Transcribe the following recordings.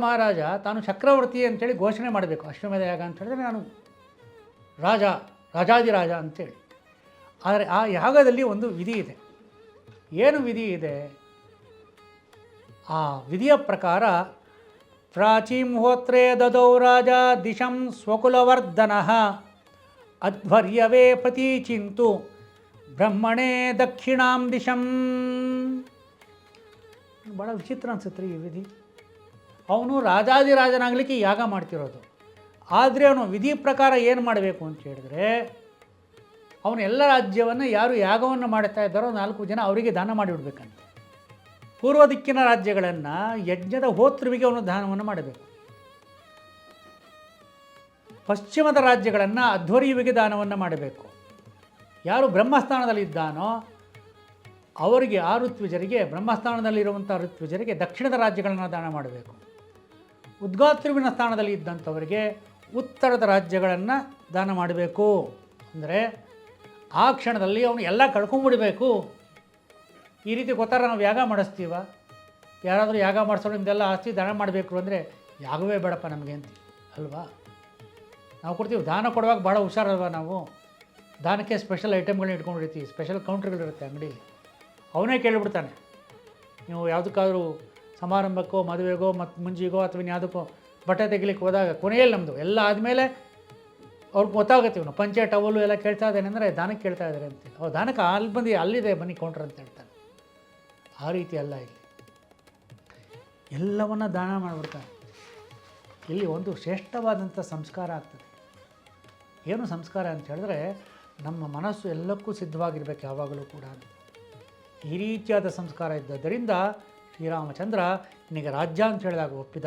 ಮಹಾರಾಜ ತಾನು ಚಕ್ರವರ್ತಿ ಅಂತೇಳಿ ಘೋಷಣೆ ಮಾಡಬೇಕು. ಅಶ್ವಮೇಧ ಯಾಗ ಅಂತ ಹೇಳಿದ್ರೆ ನಾನು ರಾಜ, ರಾಜಾದಿರಾಜ ಅಂತೇಳಿ. ಆದರೆ ಆ ಯಾಗದಲ್ಲಿ ಒಂದು ವಿಧಿ ಇದೆ. ಏನು ವಿಧಿ ಇದೆ? ಆ ವಿಧಿಯ ಪ್ರಕಾರ ಪ್ರಾಚೀಂ ಹೋತ್ರೇ ದದೌ ರಾಜ ದಿಶಂ ಸ್ವಕುಲವರ್ಧನ ಅಧ್ವರ್ಯವೇ ಪ್ರತೀಚಿಂತು ಬ್ರಹ್ಮಣೇ ದಕ್ಷಿಣಾಂ ದಿಶಂ. ಭಾಳ ವಿಚಿತ್ರ ಅನಿಸುತ್ತೆ ಈ ವಿಧಿ. ಅವನು ರಾಜಾದಿರಾಜನಾಗಲಿಕ್ಕೆ ಯಾಗ ಮಾಡ್ತಿರೋದು. ಆದರೆ ಅವನು ವಿಧಿ ಪ್ರಕಾರ ಏನು ಮಾಡಬೇಕು ಅಂತ ಹೇಳಿದ್ರೆ, ಅವನು ಎಲ್ಲ ರಾಜ್ಯವನ್ನು ಯಾರು ಯಾಗವನ್ನು ಮಾಡ್ತಾ ಇದ್ದಾರೋ 4 ಜನ ಅವರಿಗೆ ದಾನ ಮಾಡಿಬಿಡ್ಬೇಕಂತೆ. ಪೂರ್ವ ದಿಕ್ಕಿನ ರಾಜ್ಯಗಳನ್ನು ಯಜ್ಞದ ಹೋತೃವಿಗೆ ಅವನು ದಾನವನ್ನು ಮಾಡಬೇಕು. ಪಶ್ಚಿಮದ ರಾಜ್ಯಗಳನ್ನು ಅಧ್ವರ್ಯುವಿಗೆ ದಾನವನ್ನು ಮಾಡಬೇಕು. ಯಾರು ಬ್ರಹ್ಮಸ್ಥಾನದಲ್ಲಿದ್ದಾನೋ ಅವರಿಗೆ, ಆ ಋತ್ವಿಜರಿಗೆ, ಬ್ರಹ್ಮಸ್ಥಾನದಲ್ಲಿರುವಂಥ ಋತ್ವಿಜರಿಗೆ ದಕ್ಷಿಣದ ರಾಜ್ಯಗಳನ್ನು ದಾನ ಮಾಡಬೇಕು. ಉದ್ಗಾತೃವಿನ ಸ್ಥಾನದಲ್ಲಿ ಇದ್ದಂಥವರಿಗೆ ಉತ್ತರದ ರಾಜ್ಯಗಳನ್ನು ದಾನ ಮಾಡಬೇಕು. ಅಂದರೆ ಆ ಕ್ಷಣದಲ್ಲಿ ಅವನು ಎಲ್ಲ ಕಳ್ಕೊಂಡ್ಬಿಡಬೇಕು. ಈ ರೀತಿ ಗೊತ್ತಾರೆ ನಾವು ಯಾಗ ಮಾಡಿಸ್ತೀವ. ಯಾರಾದರೂ ಯಾಗ ಮಾಡಿಸೋರು ನಿಮ್ದೆಲ್ಲ ಆಸ್ತಿ ದಾನ ಮಾಡಬೇಕು ಅಂದರೆ ಯಾಗವೇ ಬೇಡಪ್ಪ ನಮಗೆ ಅಂತ ಅಲ್ವಾ. ನಾವು ಕೊಡ್ತೀವಿ. ದಾನ ಕೊಡುವಾಗ ಭಾಳ ಹುಷಾರಲ್ವ ನಾವು. ದಾನಕ್ಕೆ ಸ್ಪೆಷಲ್ ಐಟಮ್ಗಳನ್ನ ಇಟ್ಕೊಂಡಿರ್ತೀವಿ, ಸ್ಪೆಷಲ್ ಕೌಂಟ್ರ್ಗಳಿರುತ್ತೆ ಅಂಗಡೀಲಿ. ಅವನೇ ಕೇಳಿಬಿಡ್ತಾನೆ, ನೀವು ಯಾವುದಕ್ಕಾದ್ರೂ ಸಮಾರಂಭಕ್ಕೋ ಮದುವೆಗೋ ಮತ್ತು ಮುಂಜಿಗೋ ಅಥವಾ ಯಾವುದಕ್ಕೋ ಬಟ್ಟೆ ತೆಗಿಲಿಕ್ಕೆ ಹೋದಾಗ ಕೊನೆಯಲ್ಲಿ ನಮ್ಮದು ಎಲ್ಲ ಆದಮೇಲೆ ಅವ್ರಿಗೆ ಗೊತ್ತಾಗುತ್ತೆ ಇವನು ಪಂಚೆ ಟವಲು ಎಲ್ಲ ಕೇಳ್ತಾ ಇದ್ದಾನೆ ಅಂದರೆ ದಾನಕ್ಕೆ ಕೇಳ್ತಾ ಇದ್ದಾರೆ ಅಂತ. ಅವ್ರು ದಾನಕ್ಕೆ ಅಲ್ಲಿ ಬಂದು ಅಲ್ಲಿದೆ ಬನ್ನಿ ಕೌಂಟ್ರ್ ಅಂತ ಹೇಳ್ತಾನೆ. ಆ ರೀತಿ ಅಲ್ಲ, ಇಲ್ಲಿ ಎಲ್ಲವನ್ನ ದಾನ ಮಾಡಿಬಿಡ್ತಾನೆ. ಇಲ್ಲಿ ಒಂದು ಶ್ರೇಷ್ಠವಾದಂಥ ಸಂಸ್ಕಾರ ಆಗ್ತದೆ. ಏನು ಸಂಸ್ಕಾರ ಅಂತ ಹೇಳಿದ್ರೆ, ನಮ್ಮ ಮನಸ್ಸು ಎಲ್ಲಕ್ಕೂ ಸಿದ್ಧವಾಗಿರ್ಬೇಕು ಯಾವಾಗಲೂ ಕೂಡ. ಈ ರೀತಿಯಾದ ಸಂಸ್ಕಾರ ಇದ್ದರಿಂದ ಶ್ರೀರಾಮಚಂದ್ರ ನಿನಗೆ ರಾಜ್ಯ ಅಂತ ಹೇಳಿದಾಗ ಒಪ್ಪಿದ.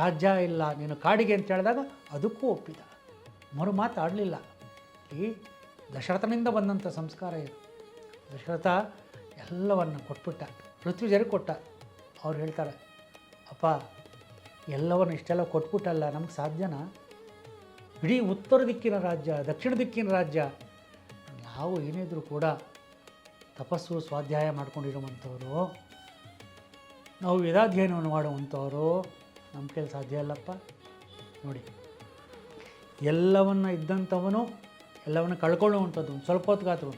ರಾಜ್ಯ ಇಲ್ಲ ನೀನು ಕಾಡಿಗೆ ಅಂತ ಹೇಳಿದಾಗ ಅದಕ್ಕೂ ಒಪ್ಪಿದ. ಮರು ಮಾತಾಡಲಿಲ್ಲ. ಈ ದಶರಥನಿಂದ ಬಂದಂಥ ಸಂಸ್ಕಾರ ಇದು. ದಶರಥ ಎಲ್ಲವನ್ನು ಕೊಟ್ಬಿಟ್ಟ, ಋತ್ವಿಜರಿಗೆ ಕೊಟ್ಟ. ಅವ್ರು ಹೇಳ್ತಾರೆ, ಅಪ್ಪ ಎಲ್ಲವನ್ನು ಇಷ್ಟೆಲ್ಲ ಕೊಟ್ಬಿಟ್ಟಲ್ಲ, ನಮ್ಗೆ ಸಾಧ್ಯನಾ? ಇಡೀ ಉತ್ತರ ದಿಕ್ಕಿನ ರಾಜ್ಯ, ದಕ್ಷಿಣ ದಿಕ್ಕಿನ ರಾಜ್ಯ, ನಾವು ಏನಿದ್ರು ಕೂಡ ತಪಸ್ಸು ಸ್ವಾಧ್ಯಾಯ ಮಾಡ್ಕೊಂಡಿರುವಂಥವರು, ನಾವು ವೇದಾಧ್ಯಯನವನ್ನು ಮಾಡುವಂಥವರು, ನಮ್ಮ ಕೈಲಿ ಸಾಧ್ಯ ಇಲ್ಲಪ್ಪ. ನೋಡಿ, ಎಲ್ಲವನ್ನು ಇದ್ದಂಥವನು ಎಲ್ಲವನ್ನು ಕಳ್ಕೊಳ್ಳುವಂಥದ್ದು ಸ್ವಲ್ಪ ಹೊತ್ತಿಗಾದ್ರು.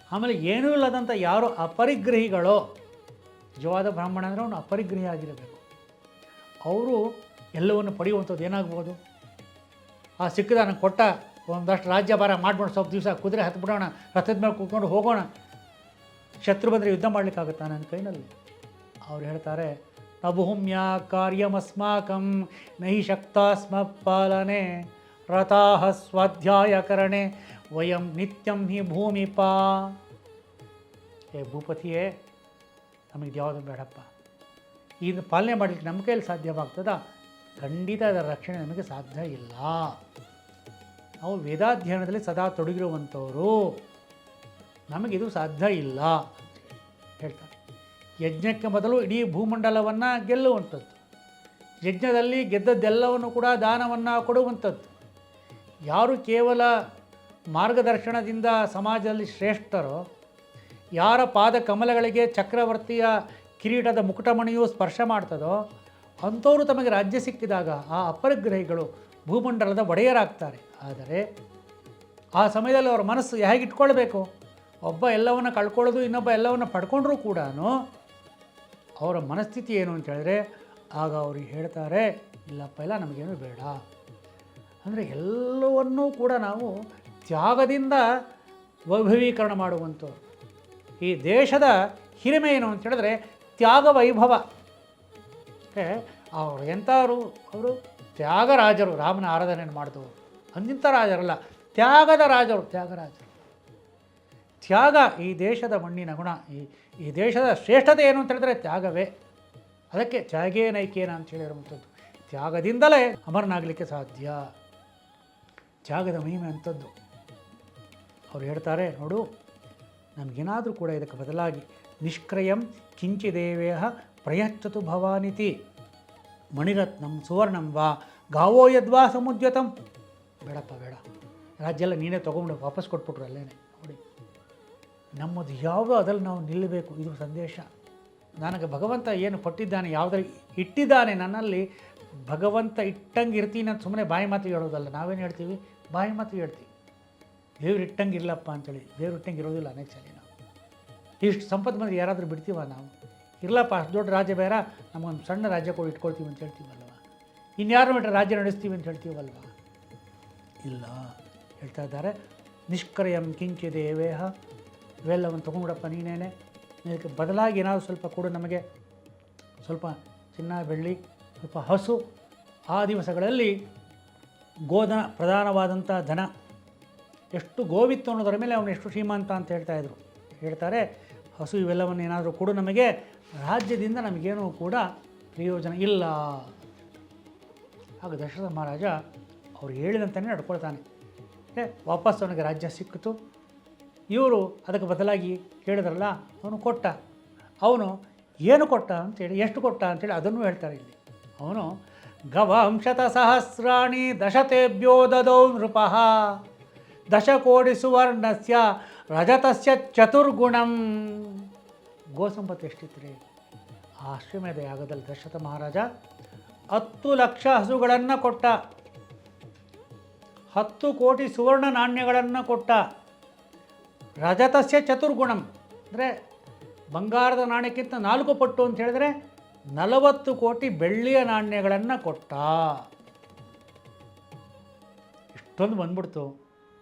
ಆಮೇಲೆ ಏನೂ ಇಲ್ಲದಂಥ ಯಾರು ಅಪರಿಗ್ರಹಿಗಳೋ, ನಿಜವಾದ ಬ್ರಾಹ್ಮಣ ಅಂದರೆ ಅವನು ಅಪರಿಗ್ರಹಿ ಆಗಿರಬೇಕು. ಅವರು ಎಲ್ಲವನ್ನು ಪಡೆಯುವಂಥದ್ದು ಏನಾಗ್ಬೋದು? ಆ ಸಿಕ್ಕಿದ ನನಗೆ ಕೊಟ್ಟ ಒಂದಷ್ಟು ರಾಜ್ಯ ಭಾರ ಮಾಡ್ಬಿಡೋಣ, ಸ್ವಲ್ಪ ದಿವಸ ಕುದುರೆ ಹತ್ಬಿಡೋಣ, ರಥದ ಮೇಲೆ ಕೂತ್ಕೊಂಡು ಹೋಗೋಣ, ಶತ್ರು ಬಂದರೆ ಯುದ್ಧ ಮಾಡಲಿಕ್ಕಾಗುತ್ತಾ ನನ್ನ ಕೈನಲ್ಲಿ? ಅವ್ರು ಹೇಳ್ತಾರೆ, ನಭೂಮ್ಯ ಕಾರ್ಯಮಸ್ಮಾಕಂ ನಹಿ ಶಕ್ತಾಸ್ಮ ಪಾಲನೆ ರಥಾಃ ಸ್ವಾಧ್ಯಾಯಕರಣೆ ವಯಂ ನಿತ್ಯಂ ಹಿ ಭೂಮಿಪಾ. ಏ ಭೂಪತಿಯೇ, ನಮಗೆ ಯಾವುದು ಬೇಡಪ್ಪ. ಇದನ್ನು ಪಾಲನೆ ಮಾಡಲಿಕ್ಕೆ ನಮ್ಮ ಕೈಯಲ್ಲಿ ಸಾಧ್ಯವಾಗ್ತದ? ಖಂಡಿತ ಅದರ ರಕ್ಷಣೆ ನಮಗೆ ಸಾಧ್ಯ ಇಲ್ಲ. ನಾವು ವೇದಾಧ್ಯಯನದಲ್ಲಿ ಸದಾ ತೊಡಗಿರುವಂಥವರು, ನಮಗಿದು ಸಾಧ್ಯ ಇಲ್ಲ ಹೇಳ್ತಾರೆ. ಯಜ್ಞಕ್ಕೆ ಮೊದಲು ಇಡೀ ಭೂಮಂಡಲವನ್ನು ಗೆಲ್ಲುವಂಥದ್ದು, ಯಜ್ಞದಲ್ಲಿ ಗೆದ್ದದ್ದೆಲ್ಲವನ್ನು ಕೂಡ ದಾನವನ್ನು ಕೊಡುವಂಥದ್ದು. ಯಾರು ಕೇವಲ ಮಾರ್ಗದರ್ಶನದಿಂದ ಸಮಾಜದಲ್ಲಿ ಶ್ರೇಷ್ಠರೋ, ಯಾರ ಪಾದ ಕಮಲಗಳಿಗೆ ಚಕ್ರವರ್ತಿಯ ಕಿರೀಟದ ಮುಕುಟಮಣಿಯು ಸ್ಪರ್ಶ ಮಾಡ್ತದೋ ಅಂಥವರು ತಮಗೆ ರಾಜ್ಯ ಸಿಕ್ಕಿದಾಗ ಆ ಅಪರಿಗ್ರಹಿಗಳು ಭೂಮಂಡಲದ ಒಡೆಯರಾಗ್ತಾರೆ. ಆದರೆ ಆ ಸಮಯದಲ್ಲಿ ಅವರ ಮನಸ್ಸು ಹೇಗಿಟ್ಕೊಳ್ಬೇಕು? ಒಬ್ಬ ಎಲ್ಲವನ್ನು ಕಳ್ಕೊಳ್ಳೋದು, ಇನ್ನೊಬ್ಬ ಎಲ್ಲವನ್ನು ಪಡ್ಕೊಂಡ್ರೂ ಕೂಡ ಅವರ ಮನಸ್ಥಿತಿ ಏನು ಅಂತ ಹೇಳಿದ್ರೆ, ಆಗ ಅವ್ರಿಗೆ ಹೇಳ್ತಾರೆ, ಇಲ್ಲಪ್ಪ ಇಲ್ಲ ನಮಗೇನು ಬೇಡ. ಅಂದರೆ ಎಲ್ಲವನ್ನೂ ಕೂಡ ನಾವು ತ್ಯಾಗದಿಂದ ವೈಭವೀಕರಣ ಮಾಡುವಂಥವ್ರು. ಈ ದೇಶದ ಹಿರಿಮೆ ಏನು ಅಂತ ಹೇಳಿದ್ರೆ ತ್ಯಾಗ ವೈಭವ. ಅವರು ಎಂಥವರು? ಅವರು ತ್ಯಾಗರಾಜರು, ರಾಮನ ಆರಾಧನೆಯನ್ನು ಮಾಡಿದವರು. ಅಂದಿಂಥ ರಾಜರಲ್ಲ, ತ್ಯಾಗದ ರಾಜರು, ತ್ಯಾಗರಾಜರು. ತ್ಯಾಗ ಈ ದೇಶದ ಮಣ್ಣಿನ ಗುಣ. ಈ ದೇಶದ ಶ್ರೇಷ್ಠತೆ ಏನು ಅಂತ ಹೇಳಿದ್ರೆ ತ್ಯಾಗವೇ. ಅದಕ್ಕೆ ತ್ಯಾಗೇ ನೈಕೇನ ಅಂತ ಹೇಳಿರುವಂಥದ್ದು. ತ್ಯಾಗದಿಂದಲೇ ಅಮರನಾಗಲಿಕ್ಕೆ ಸಾಧ್ಯ. ತ್ಯಾಗದ ಮಹಿಮೆ ಅಂಥದ್ದು. ಅವ್ರು ಹೇಳ್ತಾರೆ, ನೋಡು, ನಮಗೇನಾದರೂ ಕೂಡ ಇದಕ್ಕೆ ಬದಲಾಗಿ ನಿಷ್ಕ್ರಯಂ ಕಿಂಚಿದೇವೇಹ ಪ್ರಯಚ್ಛತು ಭವಾನಿತಿ ಮಣಿರತ್ನಂ ಸುವರ್ಣಂ ವಾ ಗಾವೋ ಯದ್ವಾ ಸಮುದ್ಯತಂ. ಬೇಡಪ್ಪ ಬೇಡ, ರಾಜ್ಯ ಎಲ್ಲ ನೀನೇ ತೊಗೊಂಡು ವಾಪಸ್ ಕೊಟ್ಬಿಟ್ರು ಅಲ್ಲೇನೆ. ನೋಡಿ, ನಮ್ಮದು ಯಾವುದೋ ಅದಲ್ಲಿ ನಾವು ನಿಲ್ಲಬೇಕು. ಇದು ಸಂದೇಶ. ನನಗೆ ಭಗವಂತ ಏನು ಕೊಟ್ಟಿದ್ದಾನೆ, ಯಾವುದ್ರಲ್ಲಿ ಇಟ್ಟಿದ್ದಾನೆ ನನ್ನಲ್ಲಿ, ಭಗವಂತ ಇಟ್ಟಂಗೆ ಇರ್ತೀನಿ ಅಂತ ಸುಮ್ಮನೆ ಬಾಯಿ ಮಾತು ಹೇಳೋದಲ್ಲ. ನಾವೇನು ಹೇಳ್ತೀವಿ? ಬಾಯಿ ಮಾತು ಹೇಳ್ತೀವಿ. ದೇವ್ರು ಇಟ್ಟಂಗೆ ಇರಲಪ್ಪ ಅಂತೇಳಿ. ದೇವ್ರು ಇಟ್ಟಂಗೆ ಇರೋದಿಲ್ಲ ಅನೇಕ ಸಲ. ನಾವು ಇಷ್ಟು ಸಂಪತ್ತು ಬಂದು ಯಾರಾದರೂ ಬಿಡ್ತೀವ ನಾವು? ಇರಲಪ್ಪ ಅಷ್ಟು ದೊಡ್ಡ ರಾಜ್ಯ ಬೇಡ, ನಮಗೊಂದು ಸಣ್ಣ ರಾಜ್ಯ ಕೊಡಿ ಇಟ್ಕೊಳ್ತೀವಿ ಅಂತ ಹೇಳ್ತೀವಲ್ವ? ಇನ್ಯಾರು ಬಿಟ್ಟರೆ ರಾಜ್ಯ ನಡೆಸ್ತೀವಿ ಅಂತ ಹೇಳ್ತೀವಲ್ವ? ಇಲ್ಲ, ಹೇಳ್ತಾ ಇದ್ದಾರೆ ನಿಷ್ಕ್ರಯಂ ಕಿಂಚಿದೇವೇಹ, ಇವೆಲ್ಲವನ್ನು ತೊಗೊಂಡ್ಬಿಡಪ್ಪ ನೀನೇನೆ. ಇದಕ್ಕೆ ಬದಲಾಗಿ ಏನಾದರೂ ಸ್ವಲ್ಪ ಕೊಡು ನಮಗೆ, ಸ್ವಲ್ಪ ಚಿನ್ನ ಬೆಳ್ಳಿ, ಸ್ವಲ್ಪ ಹಸು. ಆ ದಿವಸಗಳಲ್ಲಿ ಗೋಧನ ಪ್ರಧಾನವಾದಂಥ ಧನ, ಎಷ್ಟು ಗೋವಿತ್ತು ಅನ್ನೋದರ ಮೇಲೆ ಅವನು ಎಷ್ಟು ಶ್ರೀಮಂತ ಅಂತ ಹೇಳ್ತಾಯಿದ್ರು. ಹೇಳ್ತಾರೆ ಹಸು ಇವೆಲ್ಲವನ್ನು ಏನಾದರೂ ಕೊಡು ನಮಗೆ, ರಾಜ್ಯದಿಂದ ನಮಗೇನೂ ಕೂಡ ಪ್ರಯೋಜನ ಇಲ್ಲ. ಆಗ ದಶರಥ ಮಹಾರಾಜ ಅವ್ರು ಹೇಳಿದಂತಲೇ ನಡ್ಕೊಳ್ತಾನೆ. ವಾಪಸ್ ಅವನಿಗೆ ರಾಜ್ಯ ಸಿಕ್ಕಿತು. ಇವರು ಅದಕ್ಕೆ ಬದಲಾಗಿ ಕೇಳಿದ್ರಲ್ಲ, ಅವನು ಕೊಟ್ಟ. ಅವನು ಏನು ಕೊಟ್ಟ ಅಂತೇಳಿ, ಎಷ್ಟು ಕೊಟ್ಟ ಅಂತೇಳಿ ಅದನ್ನು ಹೇಳ್ತಾರೆ ಇಲ್ಲಿ. ಅವನು ಗವಾಂಶತ ಸಹಸ್ರಾಣಿ ದಶತೇಭ್ಯೋ ದದೌ ನೃಪಃ ದಶಕೋಟಿ ಸುವರ್ಣಸ್ಯ ರಜತಸ್ಯ ಚತುರ್ಗುಣಂ. ಗೋಸಂಪತ್ತು ಎಷ್ಟಿತ್ತು ರೀ ಆ ಅಶ್ವಮೇಧ ಯಾಗದಲ್ಲಿ? ದಶರಥ ಮಹಾರಾಜ 10 ಲಕ್ಷ ಹಸುಗಳನ್ನು ಕೊಟ್ಟ, 10 ಕೋಟಿ ಸುವರ್ಣ ನಾಣ್ಯಗಳನ್ನು ಕೊಟ್ಟ. ರಜತಸ್ಯ ಚತುರ್ಗುಣಂ ಅಂದರೆ ಬಂಗಾರದ ನಾಣ್ಯಕ್ಕಿಂತ 4 ಪಟ್ಟು ಅಂತ ಹೇಳಿದ್ರೆ 40 ಕೋಟಿ ಬೆಳ್ಳಿಯ ನಾಣ್ಯಗಳನ್ನು ಕೊಟ್ಟ. ಇಷ್ಟೊಂದು ಬಂದ್ಬಿಡ್ತು.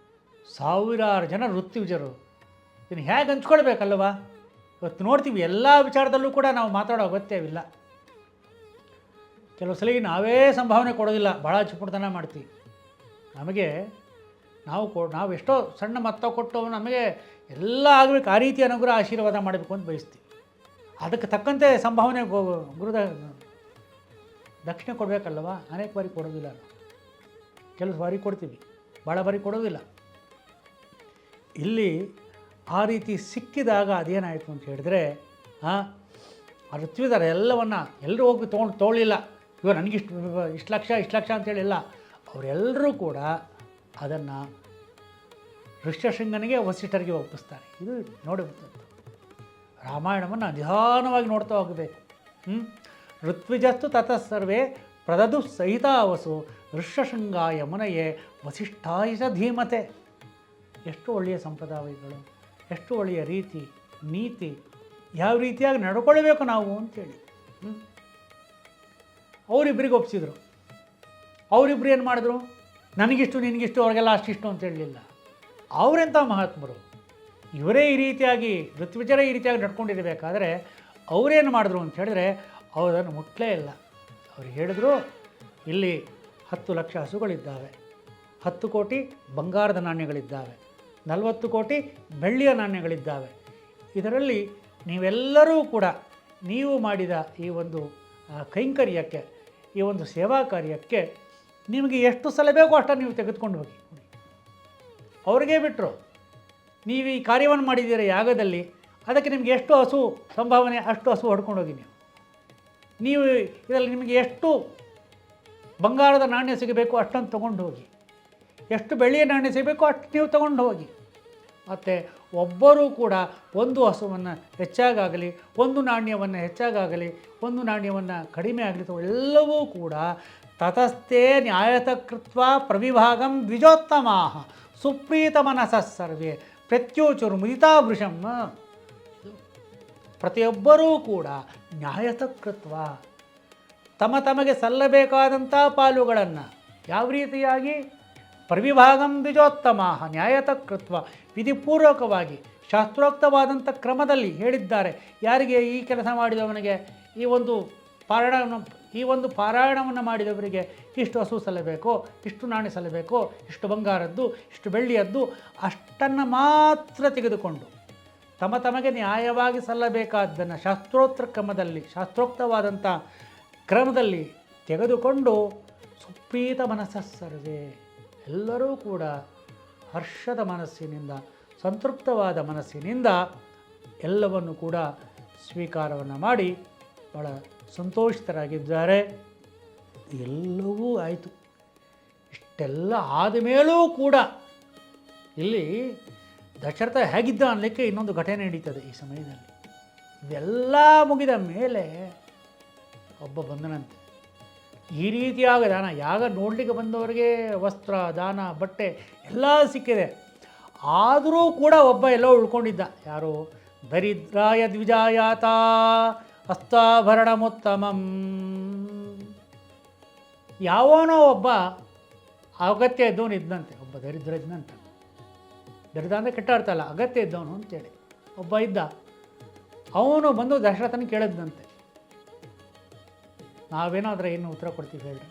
ಸಾವಿರಾರು ಜನ ಋತ್ವಿಜರು. ಇದನ್ನು ಹೇಗೆ ಹಂಚ್ಕೊಳ್ಬೇಕಲ್ವ? ಇವತ್ತು ನೋಡ್ತೀವಿ ಎಲ್ಲ ವಿಚಾರದಲ್ಲೂ ಕೂಡ ನಾವು ಮಾತಾಡೋ ಅಗತ್ಯವಿಲ್ಲ. ಕೆಲವು ಸಲ ನಾವೇ ಸಂಭಾವನೆ ಕೊಡೋದಿಲ್ಲ, ಭಾಳ ಚಿಪ್ಪುಡ್ತನ ಮಾಡ್ತೀವಿ. ನಮಗೆ ನಾವು ಎಷ್ಟೋ ಸಣ್ಣ ಮೊತ್ತ ಕೊಟ್ಟು ನಮಗೆ ಎಲ್ಲ ಆಗಬೇಕು, ಆ ರೀತಿ ಅನುಗ್ರಹ ಆಶೀರ್ವಾದ ಮಾಡಬೇಕು ಅಂತ ಬಯಸ್ತೀವಿ. ಅದಕ್ಕೆ ತಕ್ಕಂತೆ ಸಂಭಾವನೆ ಗುರುದ ದಕ್ಷಿಣೆ ಕೊಡಬೇಕಲ್ವ? ಅನೇಕ ಬಾರಿ ಕೊಡೋದಿಲ್ಲ. ಕೆಲವು ಬಾರಿ ಕೊಡ್ತೀವಿ, ಭಾಳ ಬಾರಿ ಕೊಡೋದಿಲ್ಲ. ಇಲ್ಲಿ ಆ ರೀತಿ ಸಿಕ್ಕಿದಾಗ ಅದೇನಾಯಿತು ಅಂತ ಹೇಳಿದ್ರೆ, ಆ ಋತ್ವಿದಾರೆ ಎಲ್ಲವನ್ನು ಎಲ್ಲರೂ ಹೋಗಿ ತೊಗೊಳ್ಳಿಲ್ಲ. ಇವಾಗ ಇಷ್ಟು ಲಕ್ಷ ಅಂತೇಳಿಲ್ಲ. ಅವರೆಲ್ಲರೂ ಕೂಡ ಅದನ್ನು ಋಷ್ಯಶೃಂಗನಿಗೆ ವಸಿಷ್ಠರಿಗೆ ಒಪ್ಪಿಸ್ತಾರೆ. ಇದು ನೋಡಿಬಿಡ್ತದೆ. ರಾಮಾಯಣವನ್ನು ನಿಧಾನವಾಗಿ ನೋಡ್ತಾ ಹೋಗಬೇಕು. ಋತ್ವಿಜಸ್ತು ತತಃ ಸರ್ವೇ ಪ್ರದದು ಸಹಿತಾವಸು ಋಷ್ಯಶೃಂಗಾಯ ಮುನಯೇ ವಸಿಷ್ಠಾಯ ಚ ಧೀಮತೆ. ಎಷ್ಟು ಒಳ್ಳೆಯ ಸಂಪ್ರದಾಯಗಳು, ಎಷ್ಟು ಒಳ್ಳೆಯ ರೀತಿ ನೀತಿ, ಯಾವ ರೀತಿಯಾಗಿ ನಡ್ಕೊಳ್ಬೇಕು ನಾವು ಅಂತೇಳಿ. ಅವರಿಬ್ಬರಿಗೆ ಒಪ್ಪಿಸಿದ್ರು. ಅವರಿಬ್ಬರು ಏನು ಮಾಡಿದ್ರು? ನನಗಿಷ್ಟು ನಿನಗಿಷ್ಟು, ಅವ್ರಿಗೆಲ್ಲ ಅಷ್ಟಿಷ್ಟು ಅಂತ ಹೇಳಲಿಲ್ಲ. ಅವರೆಂಥ ಮಹಾತ್ಮರು! ಇವರೇ ಈ ರೀತಿಯಾಗಿ ಋತ್ವಿಜರೇ ಈ ರೀತಿಯಾಗಿ ನಡ್ಕೊಂಡಿರಬೇಕಾದ್ರೆ ಅವರೇನು ಮಾಡಿದ್ರು ಅಂತ ಹೇಳಿದ್ರೆ ಅವರನ್ನು ಮುಟ್ಲೇ ಇಲ್ಲ. ಅವ್ರು ಹೇಳಿದ್ರು, ಇಲ್ಲಿ 10 ಲಕ್ಷ ಹಸುಗಳಿದ್ದಾವೆ, 10 ಕೋಟಿ ಬಂಗಾರದ ನಾಣ್ಯಗಳಿದ್ದಾವೆ, 40 ಕೋಟಿ ಬೆಳ್ಳಿಯ ನಾಣ್ಯಗಳಿದ್ದಾವೆ. ಇದರಲ್ಲಿ ನೀವೆಲ್ಲರೂ ಕೂಡ ನೀವು ಮಾಡಿದ ಈ ಒಂದು ಕೈಂಕರ್ಯಕ್ಕೆ, ಈ ಒಂದು ಸೇವಾ ಕಾರ್ಯಕ್ಕೆ ನಿಮಗೆ ಎಷ್ಟು ಸಲ ಬೇಕೋ ಅಷ್ಟನ್ನು ನೀವು ತೆಗೆದುಕೊಂಡು ಹೋಗಿ. ಅವ್ರಿಗೆ ಬಿಟ್ಟರು, ನೀವು ಈ ಕಾರ್ಯವನ್ನು ಮಾಡಿದ್ದೀರ ಯಾಗದಲ್ಲಿ, ಅದಕ್ಕೆ ನಿಮಗೆ ಎಷ್ಟು ಹಸು ಸಂಭಾವನೆ ಅಷ್ಟು ಹಸು ಹೊಡ್ಕೊಂಡು ಹೋಗಿ. ನೀವು ಇದರಲ್ಲಿ ನಿಮಗೆ ಎಷ್ಟು ಬಂಗಾರದ ನಾಣ್ಯ ಸಿಗಬೇಕು ಅಷ್ಟನ್ನು ತೊಗೊಂಡು ಹೋಗಿ, ಎಷ್ಟು ಬೆಳ್ಳಿಯ ನಾಣ್ಯ ಸಿಗಬೇಕು ಅಷ್ಟು ನೀವು ತೊಗೊಂಡು ಹೋಗಿ. ಮತ್ತು ಒಬ್ಬರೂ ಕೂಡ ಒಂದು ಹಸುವನ್ನು ಹೆಚ್ಚಾಗಲಿ, ಒಂದು ನಾಣ್ಯವನ್ನು ಹೆಚ್ಚಾಗಲಿ, ಒಂದು ನಾಣ್ಯವನ್ನು ಕಡಿಮೆ ಆಗಲಿ ಎಲ್ಲವೂ ಕೂಡ ತತಸ್ಥೆ ನ್ಯಾಯತಕೃತ್ವ ಪ್ರವಿಭಾಗಂ ದ್ವಿಜೋತ್ತಮ ಸುಪ್ರೀತ ಮನಸ್ಸಃ ಸರ್ವೇ ಪ್ರತ್ಯೋಚುರು ಮುದಿತಾಭೃಶಂ. ಪ್ರತಿಯೊಬ್ಬರೂ ಕೂಡ ನ್ಯಾಯತಕೃತ್ವ ತಮಗೆ ಸಲ್ಲಬೇಕಾದಂಥ ಪಾಲುಗಳನ್ನು ಯಾವ ರೀತಿಯಾಗಿ ಪ್ರವಿಭಾಗಂ ದ್ವಿಜೋತ್ತಮ ನ್ಯಾಯತಕೃತ್ವ ವಿಧಿಪೂರ್ವಕವಾಗಿ ಶಾಸ್ತ್ರೋಕ್ತವಾದಂಥ ಕ್ರಮದಲ್ಲಿ ಹೇಳಿದ್ದಾರೆ. ಯಾರಿಗೆ ಈ ಕೆಲಸ ಮಾಡಿದವನಿಗೆ ಈ ಒಂದು ಪಾರಾಯಣವನ್ನು ಮಾಡಿದವರಿಗೆ ಇಷ್ಟು ಹಸು ಸಲ್ಲಬೇಕು, ಇಷ್ಟು ನಾಣ್ಯ ಸಲ್ಲಬೇಕು, ಇಷ್ಟು ಬಂಗಾರದ್ದು, ಇಷ್ಟು ಬೆಳ್ಳಿಯದ್ದು, ಅಷ್ಟನ್ನು ಮಾತ್ರ ತೆಗೆದುಕೊಂಡು ತಮಗೆ ನ್ಯಾಯವಾಗಿ ಸಲ್ಲಬೇಕಾದ್ದನ್ನು ಶಾಸ್ತ್ರೋಕ್ತವಾದಂಥ ಕ್ರಮದಲ್ಲಿ ತೆಗೆದುಕೊಂಡು ಸುಪ್ರೀತ ಮನಸ್ಸಃ ಸರ್ವೇ ಎಲ್ಲರೂ ಕೂಡ ಹರ್ಷದ ಮನಸ್ಸಿನಿಂದ, ಸಂತೃಪ್ತವಾದ ಮನಸ್ಸಿನಿಂದ ಎಲ್ಲವನ್ನು ಕೂಡ ಸ್ವೀಕಾರವನ್ನು ಮಾಡಿ ಭಾಳ ಸಂತೋಷಿತರಾಗಿದ್ದಾರೆ. ಎಲ್ಲವೂ ಆಯಿತು. ಇಷ್ಟೆಲ್ಲ ಆದಮೇಲೂ ಕೂಡ ಇಲ್ಲಿ ದಶರಥ ಹೇಗಿದ್ದ ಅನ್ನಲಿಕ್ಕೆ ಇನ್ನೊಂದು ಘಟನೆ ನಡೀತದೆ ಈ ಸಮಯದಲ್ಲಿ. ಇದೆಲ್ಲ ಮುಗಿದ ಮೇಲೆ ಒಬ್ಬ ಬಂದನಂತೆ. ಈ ರೀತಿಯಾಗ ದಾನ ಯಾಗ ನೋಡಲಿಕ್ಕೆ ಬಂದವರಿಗೆ ವಸ್ತ್ರ, ದಾನ, ಬಟ್ಟೆ ಎಲ್ಲ ಸಿಕ್ಕಿದೆ. ಆದರೂ ಕೂಡ ಒಬ್ಬ ಎಲ್ಲೋ ಉಳ್ಕೊಂಡಿದ್ದ. ಯಾರು? ದರಿದ್ರಾಯ ದ್ವಿಜಾಯಾತ ಹಸ್ತಾಭರಣಮುತ್ತಮಂ. ಯಾವನೋ ಒಬ್ಬ ಅಗತ್ಯ ಇದ್ದವನು ಇದ್ದಂತೆ. ಒಬ್ಬ ದರಿದ್ರ ಇದ್ದಂತೆ. ದರಿದ್ರ ಅಂದರೆ ಕೆಟ್ಟ ಅರ್ಥ ಅಲ್ಲ, ಅಗತ್ಯ ಇದ್ದವನು ಅಂತೇಳಿ ಒಬ್ಬ ಇದ್ದ. ಅವನು ಬಂದು ದಶರಥನ ಕೇಳಿದ್ದಂತೆ, ನಾವೇನಾದರೆ ಏನು ಉತ್ತರ ಕೊಡ್ತೀವಿ ಹೇಳ್ರಿ?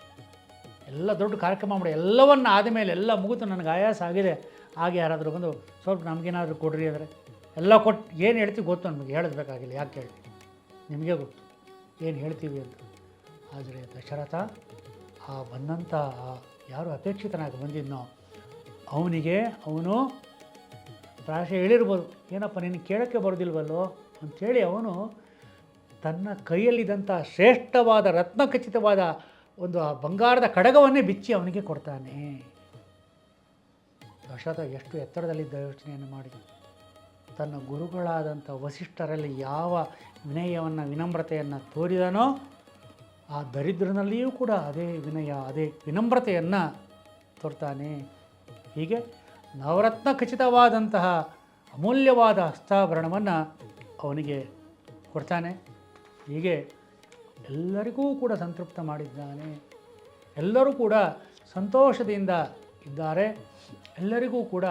ಎಲ್ಲ ದೊಡ್ಡ ಕಾರ್ಯಕ್ರಮ ಮಾಡಿ ಎಲ್ಲವನ್ನ ಆದಮೇಲೆ ಎಲ್ಲ ಮುಗಿತು, ನನಗೆ ಆಯಾಸ ಆಗಿದೆ, ಹಾಗೆ ಯಾರಾದರೂ ಬಂದು ಸ್ವಲ್ಪ ನಮಗೇನಾದರೂ ಕೊಡ್ರಿ ಅಂದರೆ ಎಲ್ಲ ಕೊಟ್ಟು ಏನು ಹೇಳ್ತೀವಿ ಗೊತ್ತು, ನಮಗೆ ಹೇಳಬೇಕಾಗಿಲ್ಲ, ಯಾಕೆ ಹೇಳಿ, ನಿಮಗೆ ಗೊತ್ತು ಏನು ಹೇಳ್ತೀವಿ ಅಂತ. ಆದರೆ ದಶರಥ ಆ ಬಂದಂಥ ಯಾರು ಅಪೇಕ್ಷಿತನಾಗಿ ಬಂದಿದ್ನೋ ಅವನು ಪ್ರಾಯಶಃ ಹೇಳಿರ್ಬೋದು, ಏನಪ್ಪ ನೀನು ಕೇಳೋಕ್ಕೆ ಬರೋದಿಲ್ವಲ್ಲೋ ಅಂಥೇಳಿ ಅವನು ತನ್ನ ಕೈಯಲ್ಲಿದ್ದಂಥ ಶ್ರೇಷ್ಠವಾದ ರತ್ನಖಚಿತವಾದ ಒಂದು ಆ ಬಂಗಾರದ ಕಡಗವನ್ನೇ ಬಿಚ್ಚಿ ಅವನಿಗೆ ಕೊಡ್ತಾನೆ. ದಶರಥ ಎಷ್ಟು ಎತ್ತರದಲ್ಲಿದ್ದ ಯೋಚನೆಯನ್ನು ಮಾಡಿ ತನ್ನ ಗುರುಗಳಾದಂಥ ವಸಿಷ್ಠರಲ್ಲಿ ಯಾವ ವಿನಯವನ್ನು, ವಿನಮ್ರತೆಯನ್ನು ತೋರಿದನೋ ಆ ದರಿದ್ರನಲ್ಲಿಯೂ ಕೂಡ ಅದೇ ವಿನಯ, ಅದೇ ವಿನಮ್ರತೆಯನ್ನು ತೋರ್ತಾನೆ. ಹೀಗೆ ನವರತ್ನ ಖಚಿತವಾದಂತಹ ಅಮೂಲ್ಯವಾದ ಹಸ್ತಾಭರಣವನ್ನು ಅವನಿಗೆ ಕೊಡ್ತಾನೆ. ಹೀಗೆ ಎಲ್ಲರಿಗೂ ಕೂಡ ಸಂತೃಪ್ತ ಮಾಡಿದ್ದಾನೆ. ಎಲ್ಲರೂ ಕೂಡ ಸಂತೋಷದಿಂದ ಇದ್ದಾರೆ. ಎಲ್ಲರಿಗೂ ಕೂಡ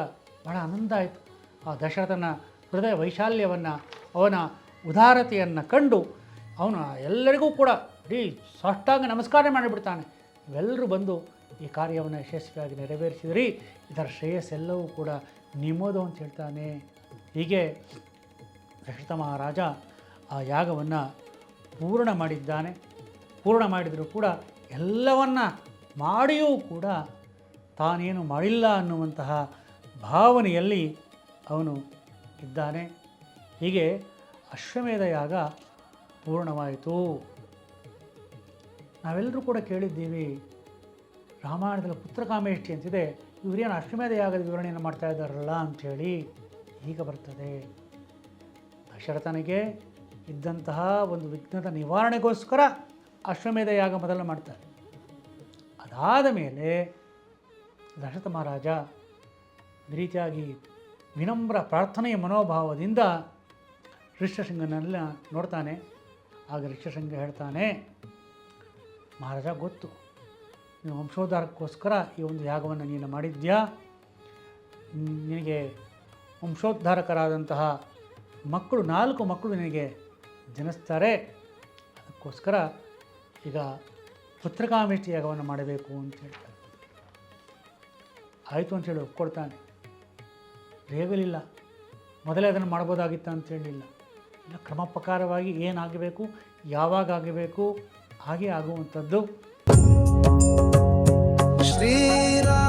ಬಹಳ ಆನಂದ ಆಯಿತು. ಆ ದಶರಥನ ಹೃದಯ ವೈಶಾಲ್ಯವನ್ನು, ಅವನ ಉದಾರತೆಯನ್ನು ಕಂಡು ಅವನು ಎಲ್ಲರಿಗೂ ಕೂಡ ಇಡೀ ಸಾಷ್ಟಾಂಗ ನಮಸ್ಕಾರ ಮಾಡಿಬಿಡ್ತಾನೆ. ಇವೆಲ್ಲರೂ ಬಂದು ಈ ಕಾರ್ಯವನ್ನು ಯಶಸ್ವಿಯಾಗಿ ನೆರವೇರಿಸಿದ್ರಿ, ಇದರ ಶ್ರೇಯಸ್ಸೆಲ್ಲವೂ ಕೂಡ ನಿಮ್ಮದು ಅಂತ ಹೇಳ್ತಾನೆ. ಹೀಗೆ ದಶರಥ ಮಹಾರಾಜ ಆ ಯಾಗವನ್ನು ಪೂರ್ಣ ಮಾಡಿದ್ದಾನೆ. ಪೂರ್ಣ ಮಾಡಿದರೂ ಕೂಡ ಎಲ್ಲವನ್ನ ಮಾಡಿಯೂ ಕೂಡ ತಾನೇನು ಮಾಡಿಲ್ಲ ಅನ್ನುವಂತಹ ಭಾವನೆಯಲ್ಲಿ ಅವನು ಇದ್ದಾನೆ. ಹೀಗೆ ಅಶ್ವಮೇಧ ಯಾಗ ಪೂರ್ಣವಾಯಿತು. ನಾವೆಲ್ಲರೂ ಕೂಡ ಕೇಳಿದ್ದೀವಿ, ರಾಮಾಯಣದಲ್ಲಿ ಪುತ್ರಕಾಮೇಷ್ಟಿ ಅಂತಿದೆ, ಇವರೇನು ಅಶ್ವಮೇಧ ಯಾಗದ ವಿವರಣೆಯನ್ನು ಮಾಡ್ತಾ ಇದ್ದಾರಲ್ಲ ಅಂಥೇಳಿ ಈಗ ಬರ್ತದೆ. ದಶರಥನಿಗೆ ಇದ್ದಂತಹ ಒಂದು ವಿಘ್ನದ ನಿವಾರಣೆಗೋಸ್ಕರ ಅಶ್ವಮೇಧ ಯಾಗ ಮೊದಲು ಮಾಡ್ತಾರೆ. ಅದಾದ ಮೇಲೆ ದಶರಥ ಮಹಾರಾಜ ಈ ರೀತಿಯಾಗಿ ವಿನಮ್ರ ಪ್ರಾರ್ಥನೆಯ ಮನೋಭಾವದಿಂದ ಋಷ್ಯಶೃಂಗನೆಲ್ಲ ನೋಡ್ತಾನೆ. ಆಗ ಋಷ್ಯಶೃಂಗ ಹೇಳ್ತಾನೆ, ಮಹಾರಾಜ ಗೊತ್ತು, ನೀನು ವಂಶೋದ್ಧಾರಕ್ಕೋಸ್ಕರ ಈ ಒಂದು ಯಾಗವನ್ನು ನೀನು ಮಾಡಿದ್ಯಾ, ನಿನಗೆ ವಂಶೋದ್ಧಾರಕರಾದಂತಹ ಮಕ್ಕಳು 4 ಮಕ್ಕಳು ನಿನಗೆ ಜನಿಸ್ತಾರೆ, ಅದಕ್ಕೋಸ್ಕರ ಈಗ ಪುತ್ರಕಾಮೇಷ್ಟಿ ಯಾಗವನ್ನು ಮಾಡಬೇಕು ಅಂತ ಹೇಳ್ತಾರೆ. ಆಯಿತು ಅಂಥೇಳಿ ಒಪ್ಕೊಳ್ತಾನೆ. ರೇಗಲಿಲ್ಲ, ಮೊದಲೇ ಅದನ್ನು ಮಾಡ್ಬೋದಾಗಿತ್ತ ಅಂತ ಹೇಳಲಿಲ್ಲ. ಇಲ್ಲ, ಕ್ರಮ ಪ್ರಕಾರವಾಗಿ ಏನಾಗಬೇಕು, ಯಾವಾಗ ಆಗಬೇಕು, ಹಾಗೆ ಆಗುವಂಥದ್ದು. ಶ್ರೀರಾಮ